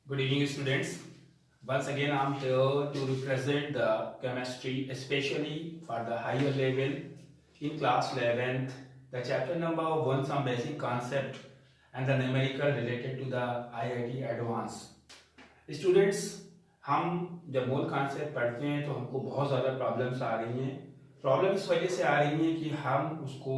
Good evening, students. Once again, I'm here to represent the chemistry, especially for the higher level in class 11th, the chapter number 1, some basic concept and the numerical related to the IIT Advanced. Students, हम जब मूल concept पढ़ते हैं तो हमको बहुत ज़्यादा problems आ रही हैं। प्रॉब्लम इस वजह से आ रही है कि हम उसको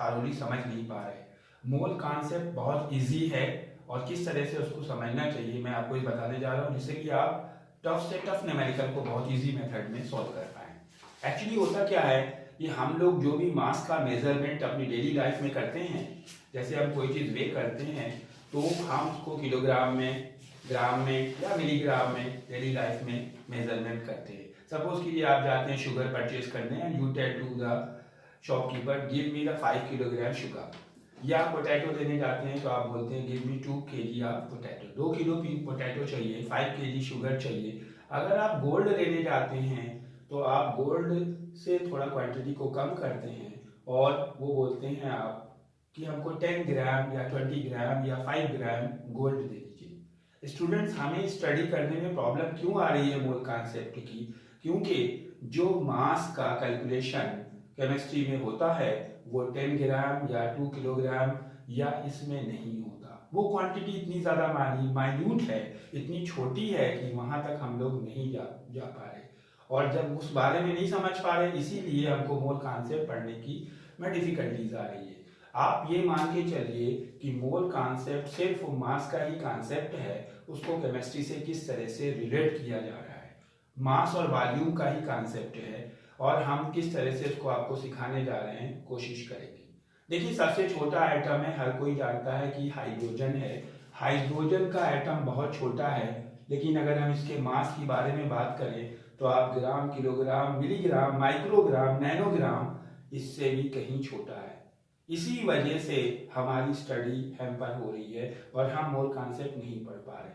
थारोली समझ नहीं पा रहे। मूल कॉन्सेप्ट बहुत इजी है और किस तरह से उसको समझना चाहिए मैं आपको ये बताने जा रहा हूँ, जिससे कि आप टफ से टफ न्यूमेरिकल को बहुत इजी मेथड में सॉल्व कर पाएँ। एक्चुअली होता क्या है कि हम लोग जो भी मास का मेजरमेंट अपनी डेली लाइफ में करते हैं, जैसे हम कोई चीज़ वे करते हैं तो हम उसको किलोग्राम में, ग्राम में या मिलीग्राम में डेली लाइफ में मेजरमेंट करते हैं। सपोज कीजिए आप जाते हैं शुगर परचेज करने and you tell to the shopkeeper give me the 5 kilogram sugar, या पोटैटो लेने जाते हैं तो आप बोलते हैं give me 2 kg of potato, 2 kilo potato चाहिए, 5 kg शुगर चाहिए। अगर आप गोल्ड लेने जाते हैं तो आप गोल्ड से थोड़ा क्वांटिटी को कम करते हैं और वो बोलते हैं आप कि हमको 10 ग्राम या 20 ग्राम या 5 ग्राम गोल्ड दे दीजिए। स्टूडेंट्स, हमें स्टडी करने में प्रॉब्लम क्यों आ रही है मूल कॉन्सेप्ट की? क्योंकि जो मास का कैलकुलेशन केमिस्ट्री में होता है वो 10 ग्राम या 2 किलोग्राम या इसमें नहीं होता। वो क्वांटिटी इतनी ज़्यादा माइन्यूट है, इतनी छोटी है कि वहाँ तक हम लोग नहीं जा पा रहे, और जब उस बारे में नहीं समझ पा रहे इसीलिए हमको मोल कॉन्सेप्ट पढ़ने की में डिफिकल्टीज आ रही है। आप ये मान के चलिए कि मोल कॉन्सेप्ट सिर्फ मास का ही कॉन्सेप्ट है, उसको केमिस्ट्री से किस तरह से रिलेट किया जा रहा है, मास और वॉल्यूम का ही कॉन्सेप्ट है और हम किस तरह से इसको आपको सिखाने जा रहे हैं, कोशिश करेंगे। देखिए, सबसे छोटा एटम है, हर कोई जानता है कि हाइड्रोजन है। हाइड्रोजन का एटम बहुत छोटा है, लेकिन अगर हम इसके मास के बारे में बात करें तो आप ग्राम, किलोग्राम, मिलीग्राम, माइक्रोग्राम, नैनोग्राम इससे भी कहीं छोटा है। इसी वजह से हमारी स्टडी हैम्पर हो रही है और हम मोल कॉन्सेप्ट नहीं पढ़ पा रहे।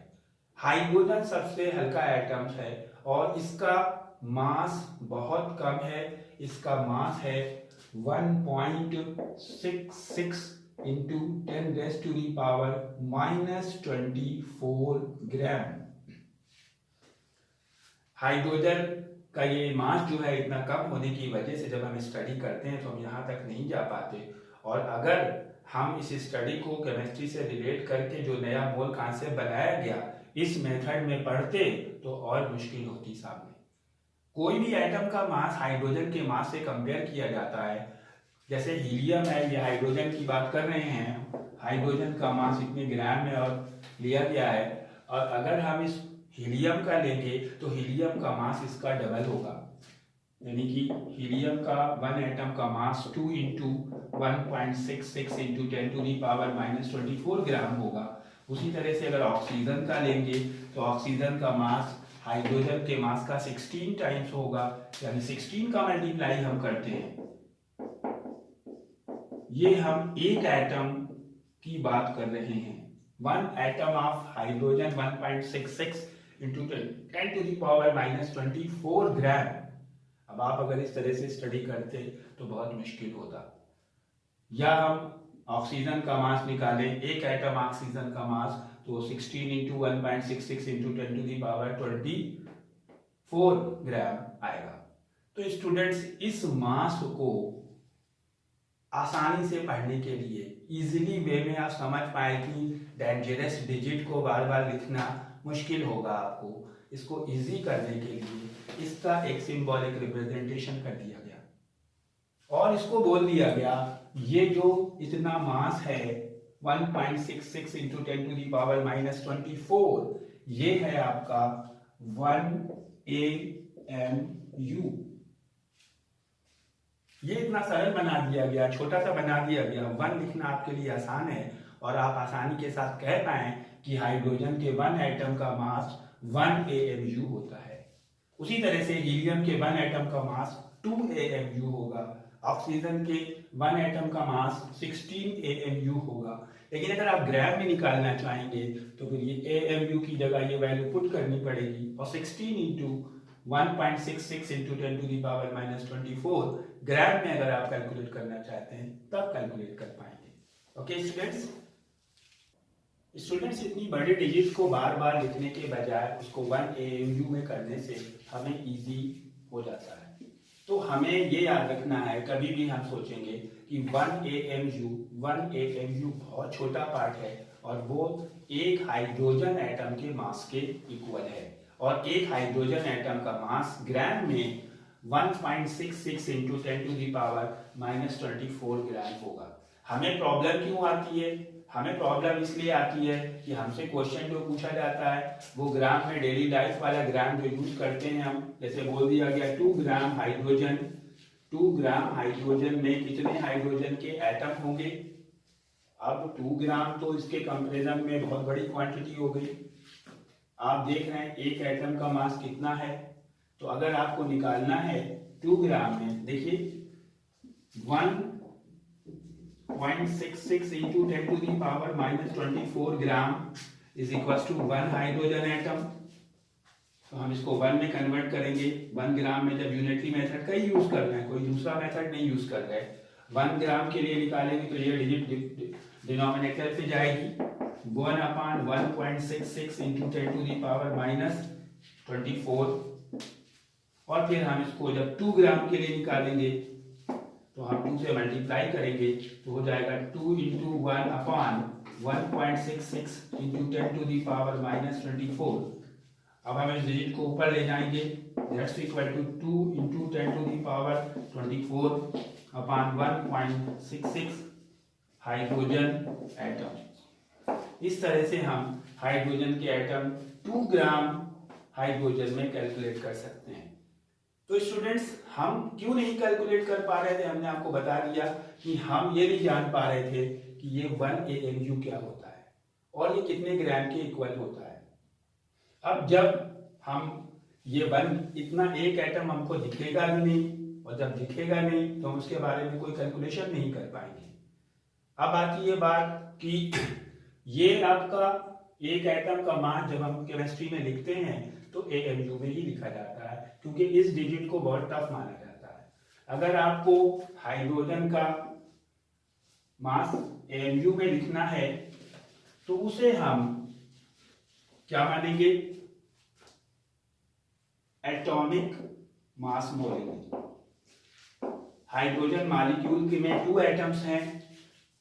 हाइड्रोजन सबसे हल्का एटम है और इसका मास बहुत कम है। इसका मास है 1.66 इंटू 10⁻⁻⁻24 ग्राम। हाइड्रोजन का ये मास जो है इतना कम होने की वजह से जब हम स्टडी करते हैं तो हम यहाँ तक नहीं जा पाते, और अगर हम इस स्टडी को केमिस्ट्री से रिलेट करके जो नया मोल कॉन्सेप्ट बनाया गया इस मेथड में पढ़ते तो और मुश्किल होती सामने। कोई भी एटम का मास हाइड्रोजन के मास से कंपेयर किया जाता है। जैसे हीलियम है, ये हाइड्रोजन की बात कर रहे हैं, हाइड्रोजन का मास इतने ग्राम में और लिया गया है, और अगर हम इस हीलियम का लेंगे तो हीलियम का मास इसका डबल होगा, यानी कि हीलियम का वन एटम का मास 2 इंटू 1.66 इंटू 10⁻⁻24 ग्राम होगा। उसी तरह से अगर ऑक्सीजन का लेंगे तो ऑक्सीजन का मास हाइड्रोजन के मास का 16 टाइम्स होगा, यानी 16 का मल्टीप्लाई हम करते हैं। ये हम एक एटम की बात कर रहे हैं। One atom of hydrogen 1.66 into 10⁻⁻24 ग्राम। अब आप अगर इस तरह से स्टडी करते तो बहुत मुश्किल होता। या हम ऑक्सीजन का मास निकालें, एक एटम ऑक्सीजन का मास तो 16 इंटू 1.66 इंटू 10⁻24 ग्राम आएगा। तो स्टूडेंट्स, इस मास को आसानी से पढ़ने के लिए इजीली वे में आप समझ पाए कि डेंजरस डिजिट को बार बार लिखना मुश्किल होगा आपको, इसको इजी करने के लिए इसका एक सिंबॉलिक रिप्रेजेंटेशन कर दिया गया और इसको बोल दिया गया ये जो इतना मास है 1.66 इंटू 10⁻⁻24 ये है आपका 1 AMU। ये इतना सरल बना दिया गया, छोटा सा बना दिया गया, वन लिखना आपके लिए आसान है और आप आसानी के साथ कह पाए कि हाइड्रोजन के वन एटम का मास 1 AMU होता है। उसी तरह से हीलियम के वन एटम का मास 2 AMU होगा, ऑक्सीजन के वन एटम का मास 16 AMU होगा। लेकिन अगर आप ग्राम में निकालना चाहेंगे तो फिर ये AMU की जगह ये वैल्यू पुट करनी पड़ेगी और 16 इंटू 1.66 इंटू 10⁻⁻24 ग्राम में अगर आप कैलकुलेट करना चाहते हैं तब कैलकुलेट कर पाएंगे। ओके स्टूडेंट्स, स्टूडेंट्स इतनी बड़ी डिजिट को बार बार लिखने के बजाय उसको 1 AMU में करने से हमें इजी हो जाता है। तो हमें ये याद रखना है, कभी भी हम सोचेंगे कि 1 AMU बहुत छोटा पार्ट है और वो एक हाइड्रोजन एटम के मास के इक्वल है, और एक हाइड्रोजन एटम का मास ग्राम में 1.66 इंटू 10⁻⁻24 ग्राम होगा। हमें प्रॉब्लम क्यों आती है? हमें प्रॉब्लम इसलिए आती है कि हमसे क्वेश्चन जो पूछा जाता है वो ग्राम में डेली लाइफ वाला ग्राम जो यूज करते हैं हम, जैसे बोल दिया गया 2 ग्राम हाइड्रोजन, 2 ग्राम हाइड्रोजन में कितने हाइड्रोजन के एटम होंगे? अब 2 ग्राम तो इसके कंपैरिजन में बहुत बड़ी क्वांटिटी हो गई। आप देख रहे हैं एक एटम का मास कितना है, तो अगर आपको निकालना है 2 ग्राम में, देखिए 1.66 into 10⁻⁻24 gram is equal to 1 hydrogen atom. तो हम इसको 1 में कन्वर्ट करेंगे। 1 ग्राम में जब यूनिटरी मेथड का ही यूज कर रहे हैं, कोई दूसरा मेथड नहीं यूज कर रहे हैं, 1 ग्राम के लिए निकालेंगे तो ये डिजिट डिनोमिनेटर पे जाएगी 1/1.66 इंटू 10⁻⁻24, और फिर हम इसको जब 2 ग्राम के लिए निकालेंगे तो हम 2 से मल्टीप्लाई करेंगे तो हो जाएगा 2 इंटू 1/1.66 इंटू 10⁻⁻24। अब हम इस डिजिट को ऊपर ले जाएंगे, that's equal to 2 into 10⁻24 upon 1.66 hydrogen atom. इस तरह से हम हाइड्रोजन के एटम 2 ग्राम हाइड्रोजन में कैलकुलेट कर सकते हैं। तो स्टूडेंट्स, हम क्यों नहीं कैलकुलेट कर पा रहे थे? हमने आपको बता दिया कि हम ये नहीं जान पा रहे थे कि ये 1 AMU क्या होता है और ये कितने ग्राम के इक्वल होता है। अब जब हम ये 1 इतना एक एटम हमको दिखेगा भी नहीं, और जब दिखेगा नहीं तो हम उसके बारे में कोई कैलकुलेशन नहीं कर पाएंगे। अब आती है बात कि ये आपका एक एटम का मास जब हम केमिस्ट्री में लिखते हैं तो AMU में ही लिखा जाता है, क्योंकि इस डिजिट को बहुत टफ माना जाता है। अगर आपको हाइड्रोजन का मास AMU में लिखना है तो उसे हम क्या मानेंगे? एटॉमिक मास बोलेंगे। हाइड्रोजन मॉलिक्यूल में 2 एटम्स हैं,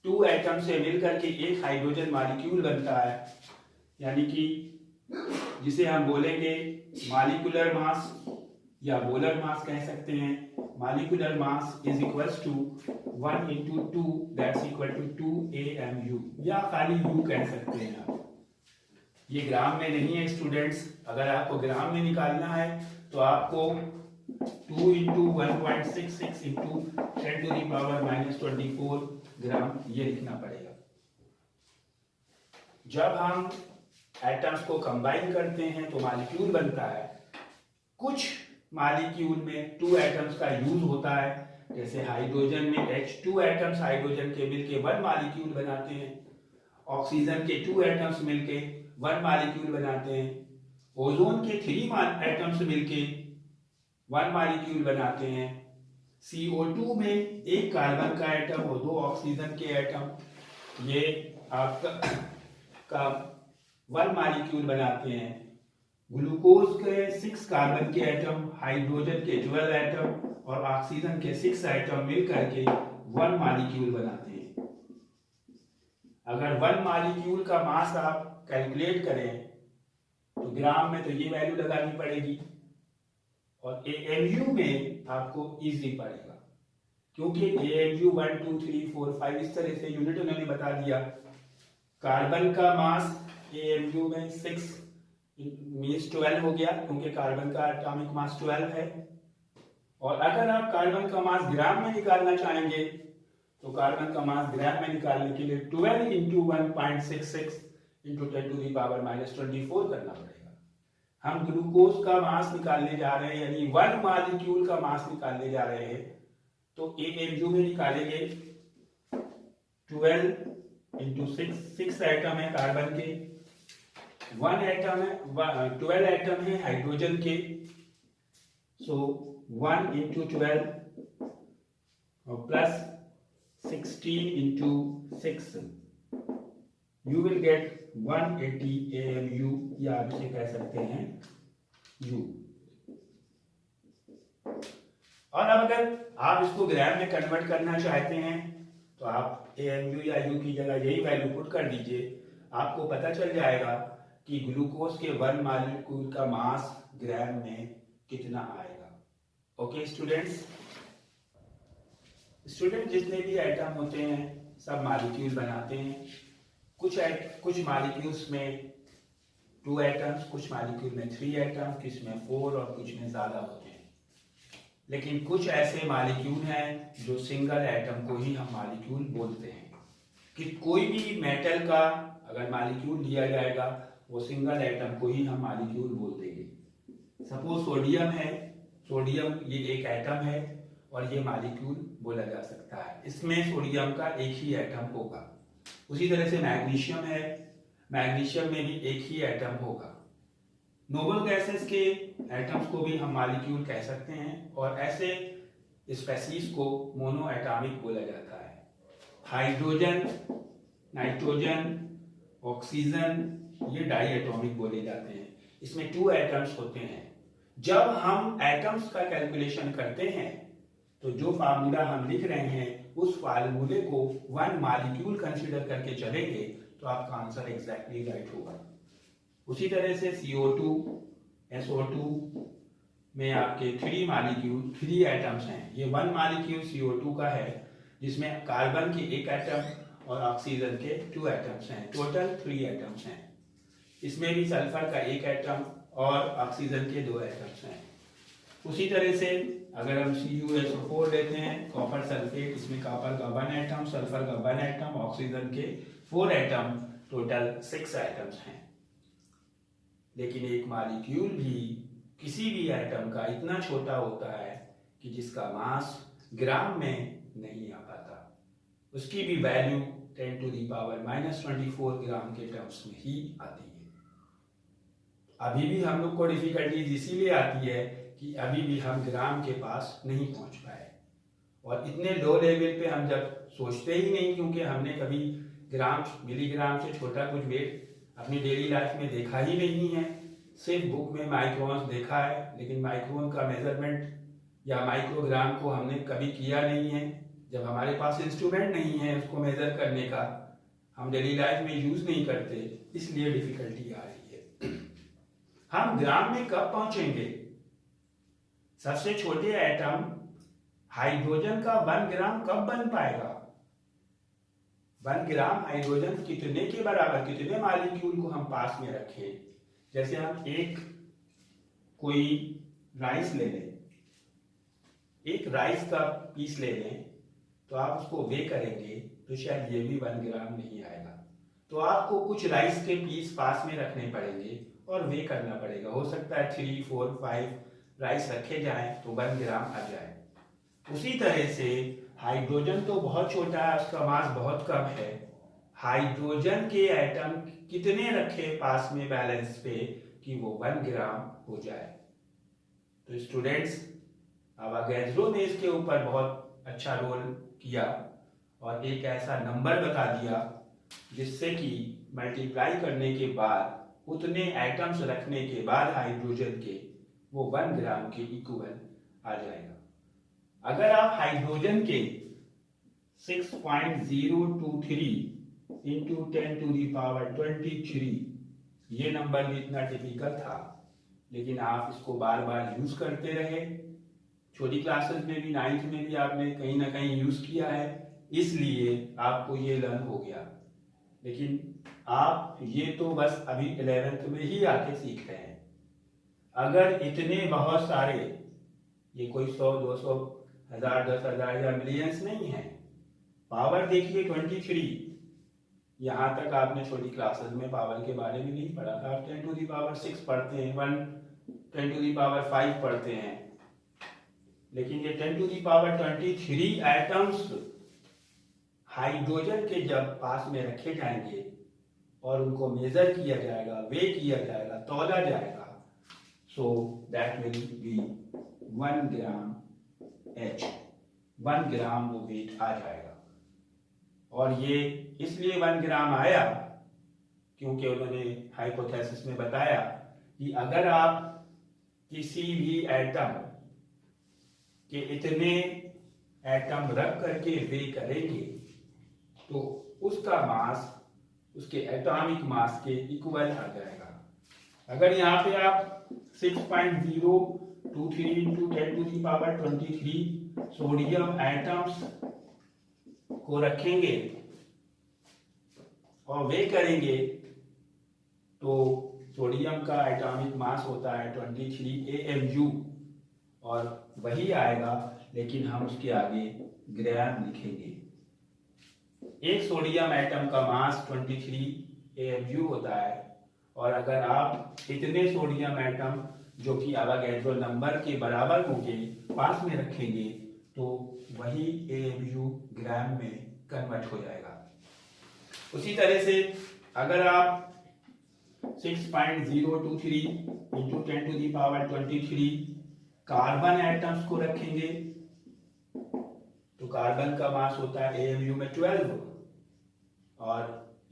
2 एटम से मिलकर के एक हाइड्रोजन मॉलिक्यूल बनता है, यानी कि जिसे हम बोलेंगे मॉलिक्यूलर मास या मोलर मास कह सकते हैं। Molecular mass is equals to 1 into 2 that's equal to 2 AMU, या खाली U कह सकते हैं आप। ये ग्राम में नहीं है स्टूडेंट्स। अगर आपको ग्राम में निकालना है तो आपको 2 इंटू 1.66 इंटू 10⁻⁻24 ग्राम ये लिखना पड़ेगा। जब हम एटम्स को कंबाइन करते हैं तो मॉलिक्यूल बनता है। कुछ मॉलिक्यूल में 2 एटम्स का यूज होता है, जैसे हाइड्रोजन में H2 एटम्स हाइड्रोजन के मिलके 1 मॉलिक्यूल बनाते हैं, ऑक्सीजन के 2 एटम्स मिलके 1 मॉलिक्यूल बनाते हैं, ओजोन के 3 एटम्स मिलके 1 मॉलिक्यूल बनाते हैं, CO2 में एक कार्बन का एटम और 2 ऑक्सीजन के एटम ये आपका 1 मॉलिक्यूल बनाते हैं। ग्लूकोज के 6 कार्बन के एटम, हाइड्रोजन के 12 एटम और ऑक्सीजन के 6 एटम मिलकर के 1 मॉलिक्यूल बनाते हैं। अगर 1 मॉलिक्यूल का मास आप कैलकुलेट करें तो ग्राम में तो ये वैल्यू लगानी पड़ेगी, और AMU में आपको इजी पड़ेगा, क्योंकि AMU 1 2 3 4 5 इस तरह से यूनिट उन्होंने बता दिया। कार्बन का मास AMU में 6 मीन्स 12 हो गया, क्योंकि कार्बन का एटॉमिक मास 12 है। और अगर आप कार्बन का मास ग्राम में निकालना चाहेंगे तो कार्बन का मास ग्राम में निकालने के लिए 12 इंटू 1.66 इंटू 10⁻⁻24 करना पड़ेगा। हम ग्लूकोज का मास निकालने जा रहे हैं, यानी 1 मॉलिक्यूल का मास निकालने जा रहे हैं, तो AMU में निकालेंगे 12 इंटू 6 एटम है कार्बन के, 1 एटम है 12 एटम है हाइड्रोजन के, सो 1 इंटू 12 और plus 16 into 6 you will get 180 AMU, या आप इसे कह सकते हैं U। और अब अगर आप इसको ग्राम में कन्वर्ट करना चाहते हैं तो आप AMU या U की जगह यही वैल्यू पुट कर दीजिए, आपको पता चल जाएगा कि ग्लूकोज के 1 मॉलिक्यूल का मास ग्राम में कितना आएगा। ओके स्टूडेंट्स, जितने भी एटम होते हैं सब मॉलिक्यूल बनाते हैं। कुछ मॉलिक्यूल्स में 2 एटम्स, कुछ मॉलिक्यूल में 3 एटम, कुछ में 4 और कुछ में ज़्यादा होते हैं। लेकिन कुछ ऐसे मॉलिक्यूल हैं जो सिंगल एटम को ही हम मॉलिक्यूल बोलते हैं। कि कोई भी मेटल का अगर मॉलिक्यूल लिया जाएगा वो सिंगल एटम को ही हम मॉलिक्यूल बोल देंगे। सपोज सोडियम है, सोडियम ये एक एटम है और ये मॉलिक्यूल बोला जा सकता है, इसमें सोडियम का एक ही एटम होगा। उसी तरह से मैग्नीशियम है, मैग्नीशियम में भी एक ही एटम होगा। नोबल गैसेस के एटम्स को भी हम मॉलिक्यूल कह सकते हैं और ऐसे स्पेसीज को मोनो एटॉमिक बोला जाता है। हाइड्रोजन, नाइट्रोजन, ऑक्सीजन ये डाई एटॉमिक बोले जाते हैं। इसमें 2 एटम्स होते हैं। जब हम एटम्स का कैलकुलेशन करते हैं तो जो फार्मूला हम लिख रहे हैं उस फार्मूले को 1 मॉलिक्यूल कंसीडर करके चलेंगे तो आपका आंसर एग्जैक्टली राइट होगा। उसी तरह से CO2, SO2 में आपके 3 मॉलिक्यूल, 3 एटम्स हैं। ये 1 मॉलिक्यूल CO2 का है जिसमें कार्बन के 1 एटम और ऑक्सीजन के 2 एटम्स हैं, टोटल 3 एटम्स हैं। इसमें भी सल्फर का 1 एटम और ऑक्सीजन के 2 एटम्स हैं। उसी तरह से अगर हम CuSO4 लेते हैं, कॉपर सल्फेट, इसमें कॉपर का 1 एटम, सल्फर का 1 एटम, ऑक्सीजन के 4 एटम, टोटल 6 एटम्स हैं। लेकिन एक मॉलिक्यूल भी किसी भी एटम का इतना छोटा होता है कि जिसका मास ग्राम में नहीं आ पाता, उसकी भी वैल्यू 10⁻⁻24 ग्राम के टर्म्स में ही आती है। अभी भी हम लोग को डिफिकल्टीज इसीलिए आती है कि अभी भी हम ग्राम के पास नहीं पहुंच पाए, और इतने लो लेवल पे हम जब सोचते ही नहीं, क्योंकि हमने कभी ग्राम मिलीग्राम से छोटा कुछ वेट अपनी डेली लाइफ में देखा ही नहीं है। सिर्फ बुक में माइक्रोन्स देखा है, लेकिन माइक्रोन का मेजरमेंट या माइक्रोग्राम को हमने कभी किया नहीं है। जब हमारे पास इंस्ट्रूमेंट नहीं है उसको मेजर करने का, हम डेली लाइफ में यूज नहीं करते, इसलिए डिफिकल्टी आ रही है। हम ग्राम में कब पहुंचेंगे? सबसे छोटे एटम हाइड्रोजन का 1 ग्राम कब बन पाएगा? 1 ग्राम हाइड्रोजन कितने के बराबर, कितने मॉलिक्यूल को हम पास में रखें? जैसे हम कोई राइस ले लें, एक राइस का पीस ले लें, तो आप उसको वे करेंगे तो शायद ये भी 1 ग्राम नहीं आएगा। तो आपको कुछ राइस के पीस पास में रखने पड़ेंगे और वे करना पड़ेगा। हो सकता है 3, 4, 5 राइस रखे जाएं तो 1 ग्राम आ जाए। उसी तरह से हाइड्रोजन तो बहुत छोटा है, उसका मास बहुत कम है। हाइड्रोजन के एटम कितने रखे पास में बैलेंस पे कि वो 1 ग्राम हो जाए? तो स्टूडेंट्स, अवागैड्रो ने इसके ऊपर बहुत अच्छा रोल किया और एक ऐसा नंबर बता दिया जिससे कि मल्टीप्लाई करने के बाद उतने एटम्स रखने के बाद हाइड्रोजन के वो 1 ग्राम के इक्वल आ जाएगा। अगर आप हाइड्रोजन के 6.023 इंटू 10⁻23, ये नंबर भी इतना टिपिकल था, लेकिन आप इसको बार बार यूज करते रहे। छोटी क्लासेस में भी, 9th में भी आपने कहीं ना कहीं यूज किया है, इसलिए आपको ये लर्न हो गया। लेकिन आप ये तो बस अभी 11th में ही आके सीख रहे हैं। अगर इतने बहुत सारे, ये कोई 100, 200, 1000, 10,000 या मिलियंस नहीं है, पावर देखिए 23। यहाँ तक आपने छोटी क्लासेस में पावर के बारे में नहीं पढ़ा था। आप 10⁻6 पढ़ते हैं, 10⁻5 पढ़ते हैं, लेकिन ये 10⁻23 एटम्स हाइड्रोजन के जब पास में रखे जाएंगे और उनको मेजर किया जाएगा, वे किया जाएगा, तौला जाएगा, so that will be 1 gram H, 1 ग्राम वो वेट आ जाएगा। और ये इसलिए 1 ग्राम आया क्योंकि उन्होंने हाइपोथेसिस में बताया कि अगर आप किसी भी एटम के इतने एटम रख करके वे करेंगे तो उसका मास उसके एटॉमिक मास के इक्वल आ जाएगा। अगर यहाँ पे आप 6.023 into 10 to the power 23 sodium atoms को रखेंगे और वे करेंगे तो सोडियम का एटॉमिक मास होता है 23 AMU और वही आएगा, लेकिन हम उसके आगे ग्राम लिखेंगे। एक सोडियम एटम का मास 23 AMU होता है और अगर आप इतने सोडियम एटम जो कि एवोगैड्रो नंबर के बराबर होंगे पास में रखेंगे तो वही AMU ग्राम में कन्वर्ट हो जाएगा। उसी तरह से अगर आप 6.023 into 10 to the power 23 carbon atoms को रखेंगे तो कार्बन का मास होता है AMU में 12 और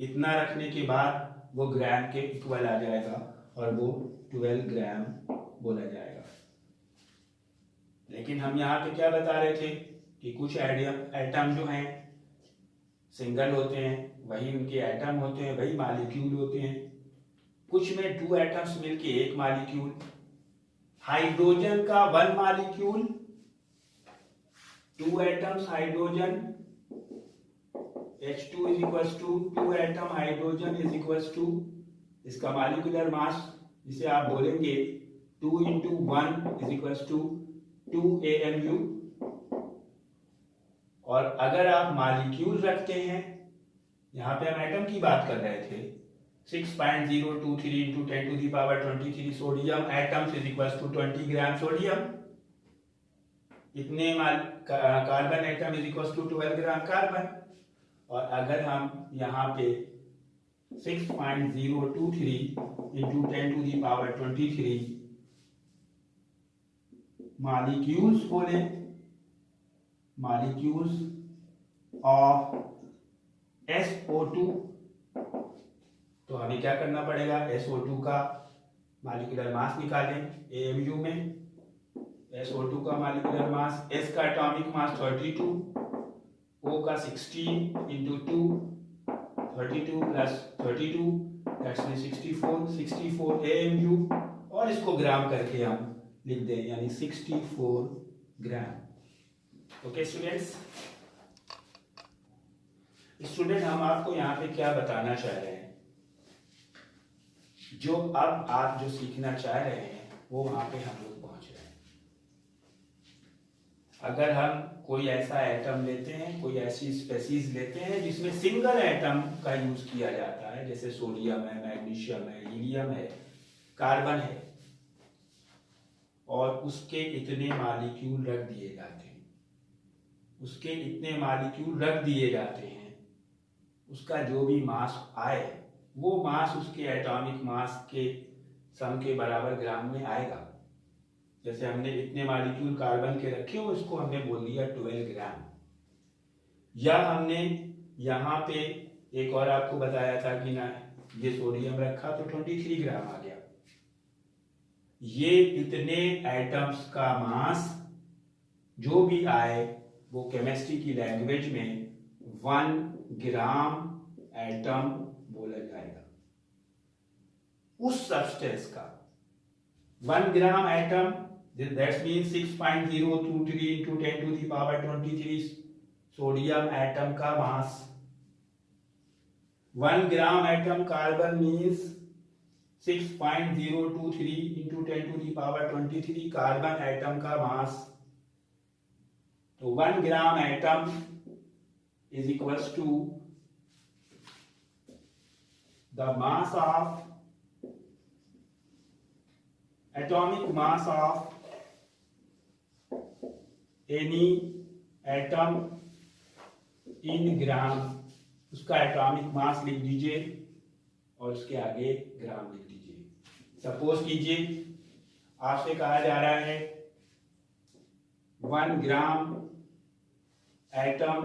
इतना रखने के बाद वो ग्राम के इक्वल आ जाएगा और वो 12 ग्राम बोला जाएगा। लेकिन हम यहाँ पे क्या बता रहे थे कि कुछ एटम जो हैं सिंगल होते हैं, वही उनके एटम होते हैं, वही मॉलिक्यूल होते हैं। कुछ में 2 एटम्स मिलके एक मॉलिक्यूल। हाइड्रोजन का 1 molecule 2 atoms hydrogen H2 is equals to 2 atom hydrogen is equals to इसका मॉलिक्यूलर मास जिसे आप बोलेंगे 2 into 1 is equals to 2 AMU। और अगर आप मॉलिक्यूल रखते हैं, यहाँ पे हम एटम की बात कर रहे थे, 6.023 into 10 to the power 23 sodium atoms is equals to 20 gram sodium. इतने carbon atom is equals to 12 gram carbon. और अगर हम यहाँ पे 6.023 into 10 to the power 23 molecules बोले, मॉलिक्यूल्स ऑफ SO2, तो हमें क्या करना पड़ेगा, SO2 का मॉलिक्यूलर मास निकालें AMU में। SO2 का मॉलिक्यूलर मास, S का एटॉमिक मास 32, O का 16 into 2 32 plus 32 that's 64 AMU और इसको ग्राम करके हम लिख दें यानी 64 ग्राम। ओके स्टूडेंट्स, हम आपको यहाँ पे क्या बताना चाह रहे हैं, जो अब आप जो सीखना चाह रहे हैं वो वहां पे हम लोग पहुंच रहे हैं। अगर हम कोई ऐसा एटम लेते हैं, कोई ऐसी स्पेसीज लेते हैं जिसमें सिंगल एटम का यूज किया जाता है, जैसे सोडियम है, मैग्नीशियम है, हीलियम है, कार्बन है, और उसके इतने मॉलिक्यूल रख दिए जाते हैं, उसका जो भी मास आए वो मास उसके एटॉमिक मास के सम के बराबर ग्राम में आएगा। जैसे हमने इतने मॉलिक्यूल कार्बन के रखे हो, इसको हमने बोल दिया 12 ग्राम। या हमने यहाँ पे एक और आपको बताया था कि ना ये सोडियम रखा तो 23 ग्राम आ गया। ये इतने एटम्स का मास जो भी आए वो केमिस्ट्री की लैंग्वेज में 1 ग्राम एटम बोला जाएगा। उस सब्सटेंस का 1 gram atom, that means 6.023 into 10 to the power 23 sodium atom का मास। 1 gram atom carbon means 6.023 into 10 to the power 23 carbon atom का मास। तो 1 gram atom is equals to the mass of atomic mass of any atom in ग्राम। उसका atomic mass लिख दीजिए और उसके आगे ग्राम लिख दीजिए। सपोज कीजिए आपसे कहा जा रहा है 1 ग्राम एटम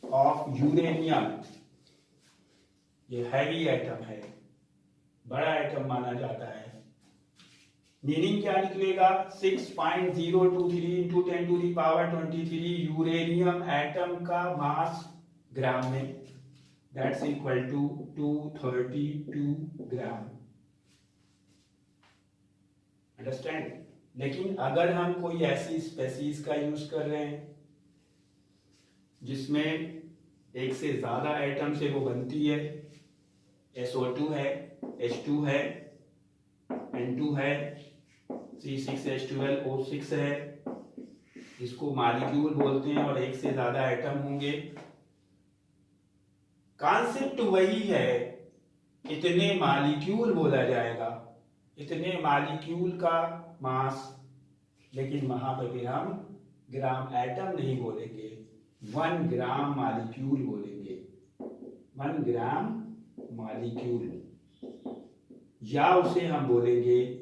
ऑफ यूरेनियम, ये हैवी एटम है, बड़ा एटम माना जाता है। मीनिंग क्या निकलेगा? 6.023 into 10 to the power 23 uranium atom का मास ग्राम में, that's equal to 232 gram. Understand? लेकिन अगर हम कोई ऐसी स्पेसीज का यूज कर रहे हैं जिसमें एक से ज्यादा एटम से वो बनती है, SO2 है, H2 है, N2 है, C6H12O6 है, इसको मॉलिक्यूल बोलते हैं, और एक से ज्यादा एटम होंगे। कॉन्सेप्ट वही है, इतने मॉलिक्यूल बोला जाएगा, इतने मॉलिक्यूल का मास, लेकिन वहां पर भी हम ग्राम एटम नहीं बोलेंगे, 1 ग्राम मॉलिक्यूल बोलेंगे, 1 ग्राम मॉलिक्यूल, या उसे हम बोलेंगे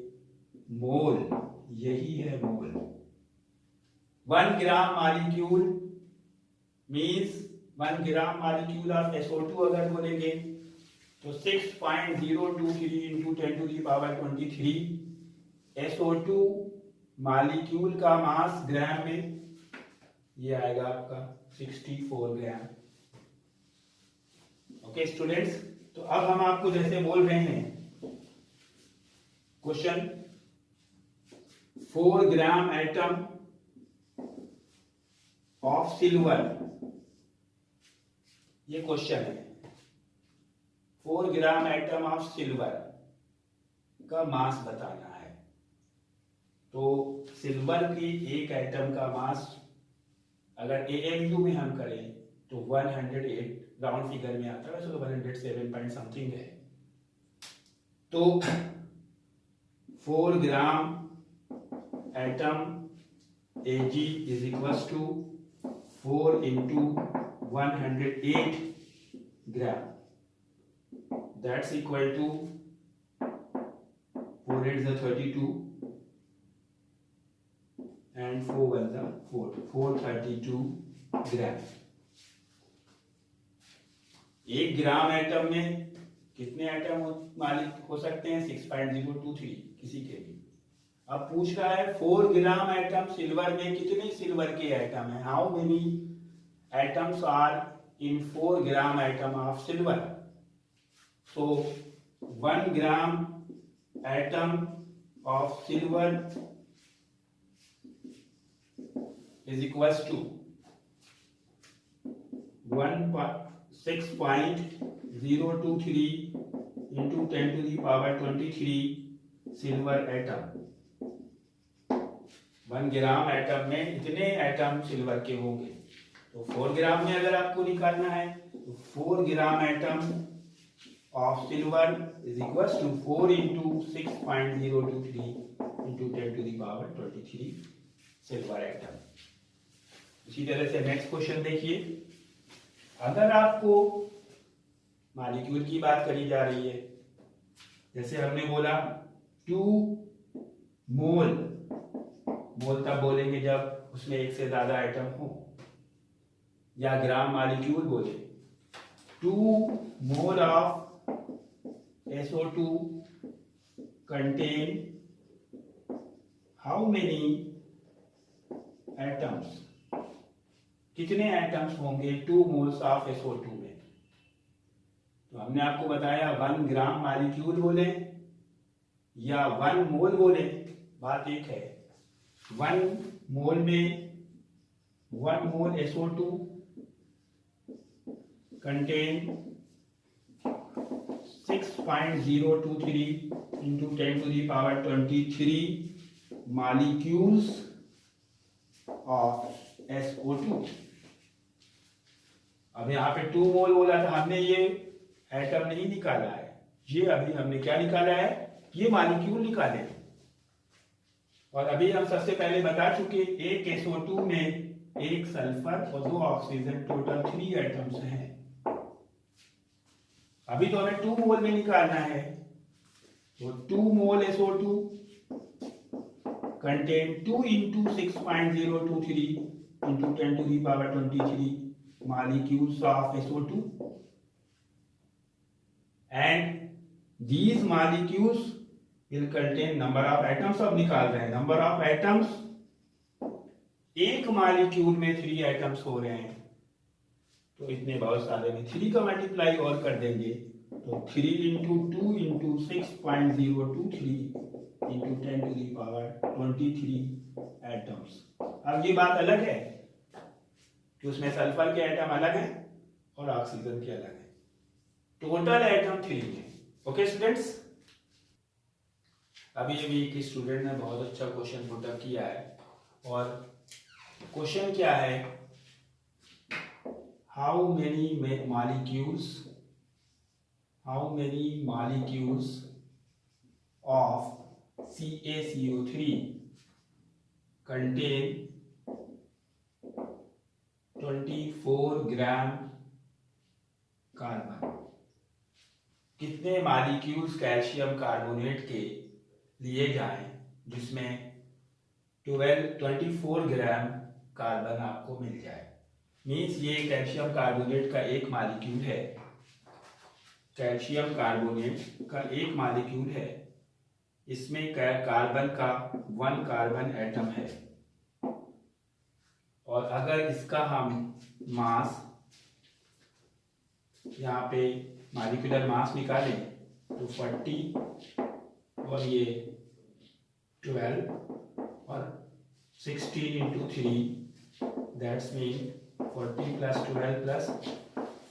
मोल। यही है mole. 1 gram molecule means 1 gram molecule of SO2 अगर बोलेंगे तो 6.023 into 10 to the power 23 SO2 molecule का मास ग्राम में, ये आएगा आपका 64 ग्राम। ओके स्टूडेंट्स, तो अब हम आपको जैसे बोल रहे हैं question, 4 gram atom of silver, ये क्वेश्चन है। 4 ग्राम एटम ऑफ सिल्वर का मास बताना है। तो सिल्वर की एक एटम का मास अगर AMU में हम करें तो 108 राउंड फिगर में आता है, वैसे तो 107 पॉइंट समथिंग है। तो 4 gram atom Ag is equals to 4 into 108 gram, that's equal to 4 8 is 32 and 4 1 is 4, 432 gram. 1 gram atom में कितने एटम मालिक हो सकते हैं? 6.023 किसी के भी। अब पूछ रहा है 4 ग्राम एटम सिल्वर में कितने सिल्वर के एटम है, how many atoms are in 4 gram atom of silver. So 1 gram atom of silver is equals to 6.023 into 10 to the power 23 silver atom. 1 gram atom में इतने एटम सिल्वर के होंगे। तो 4 ग्राम में अगर आपको निकालना है तो 4 gram atom of silver is equals to 4 into 6.023 into 10 to the power 23 silver atom. इसी तरह से नेक्स्ट क्वेश्चन देखिए, अगर आपको मॉलिक्यूल की बात करी जा रही है, जैसे हमने बोला 2 मोल, मोल तब बोलेंगे जब उसमें एक से ज्यादा आइटम हो, या ग्राम मॉलिक्यूल बोले, 2 mole of SO2 contain how many atoms, कितने एटम्स होंगे 2 मोल्स ऑफ SO2 में। तो हमने आपको बताया 1 ग्राम मॉलिक्यूल बोले या 1 मोल बोले, बात एक है। 1 मोल में 1 mole SO2 contain 6.023 into 10 to the power 23 molecules of SO2। अब यहाँ पे 2 मोल बोला था, हमने ये एटम नहीं निकाला है, ये अभी हमने क्या निकाला है, ये मॉलिक्यूल निकाले। और अभी हम सबसे पहले बता चुके, एक SO2 में 1 सल्फर और 2 ऑक्सीजन, टोटल 3 एटम्स हैं। अभी तो हमें 2 मोल में निकालना है, तो 2 mole SO2 contain 2 into 6.023 into 10 to the power 23 molecules of SO2। And these molecules will contain number of atoms. अब निकाल रहे हैं नंबर ऑफ एटम्स। एक मॉलिक्यूल में 3 एटम्स हो रहे हैं, तो इतने बहुत सारे में 3 का मल्टीप्लाई और कर देंगे, तो 3 into 2 into 6.023 into 10 to the power 23 atoms. अब ये बात अलग है कि उसमें सल्फर के एटम अलग हैं और ऑक्सीजन के अलग हैं। टोटल एटम 3 है। ओके स्टूडेंट्स, अभी एक स्टूडेंट ने बहुत अच्छा क्वेश्चन पुट अप किया है, और क्वेश्चन क्या है, how many molecules of CaCO3 contain 24 gram carbon. कितने मॉलिक्यूल्स कैल्शियम कार्बोनेट के लिए जाएं जिसमें 24 ग्राम कार्बन आपको मिल जाए। मीन्स ये कैल्शियम कार्बोनेट का एक मॉलिक्यूल है, कैल्शियम कार्बोनेट का एक मॉलिक्यूल है, इसमें कार्बन का 1 कार्बन एटम है, और अगर इसका हम मास, यहाँ पे मॉलिक्यूलर मास निकालें तो 40 और ये 12 और 16 into 3, that's mean 40 plus 12 plus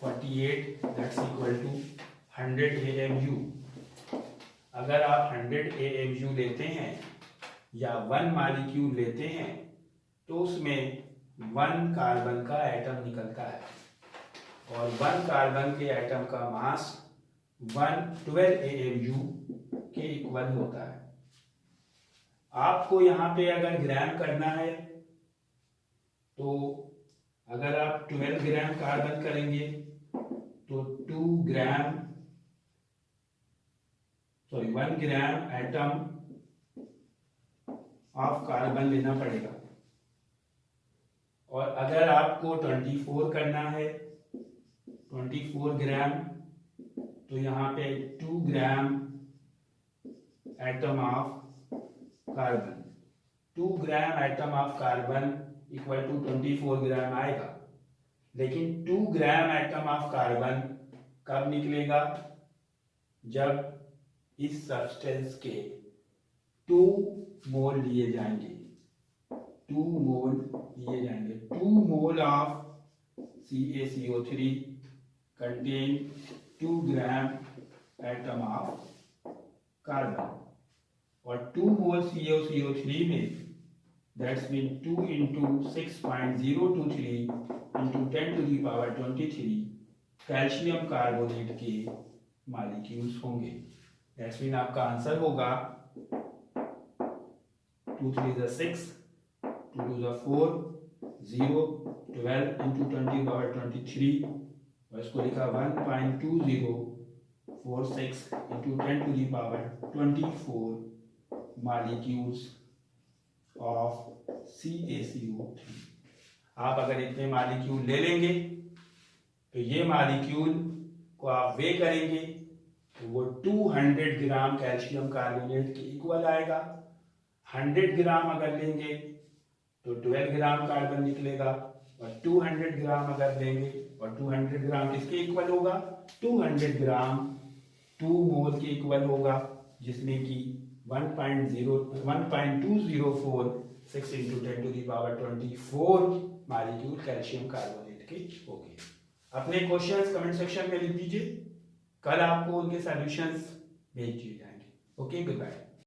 48, that's equal to 100 AMU। अगर आप 100 AMU लेते हैं या 1 मॉलिक्यूल लेते हैं तो उसमें 1 कार्बन का एटम निकलता है, और 1 कार्बन के एटम का मास 12 AMU के इक्वल होता है। आपको यहाँ पे अगर ग्राम करना है तो अगर आप 12 ग्राम कार्बन करेंगे तो 1 ग्राम एटम ऑफ कार्बन लेना पड़ेगा, और अगर आपको 24 करना है 24 ग्राम, तो यहाँ पे 2 gram atom of carbon, 2 gram atom of carbon equal to 24 gram आएगा। लेकिन 2 ग्राम एटम ऑफ कार्बन कब निकलेगा, जब इस सब्सटेंस के 2 मोल लिए जाएंगे, 2 मोल लिए जाएंगे। 2 mole of CaCO3 contain 2 gram atom of carbon, और 2 मोल CaCO3 में that's mean 2 into 6.023 into 10 to the power 23 calcium carbonate के मॉलिक्यूल्स होंगे। दैट्स मीन आपका आंसर होगा 2 3 6, 2 2 4, 0, 12 इंटू 20 पावर 23, और इसको लिखा 1.2046 into 10 to the power 24 molecules of CaCO3। आप अगर इतने मॉलिक्यूल ले लेंगे तो ये मॉलिक्यूल को आप वे करेंगे तो वो 200 ग्राम कैल्शियम कार्बोनेट के इक्वल आएगा। 100 ग्राम अगर लेंगे तो 12 ग्राम कार्बन निकलेगा, और 200 ग्राम अगर लेंगे, और 200 ग्राम किसके इक्वल होगा, 200 ग्राम 2 मोल के इक्वल होगा, जिसमें कि 1.2046 into 10 to the power 24 molecule calcium carbonate के हो गए। अपने क्वेश्चंस कमेंट सेक्शन में लिख दीजिए, कल आपको उनके सॉल्यूशंस भेज दिए जाएंगे। Okay, good bye.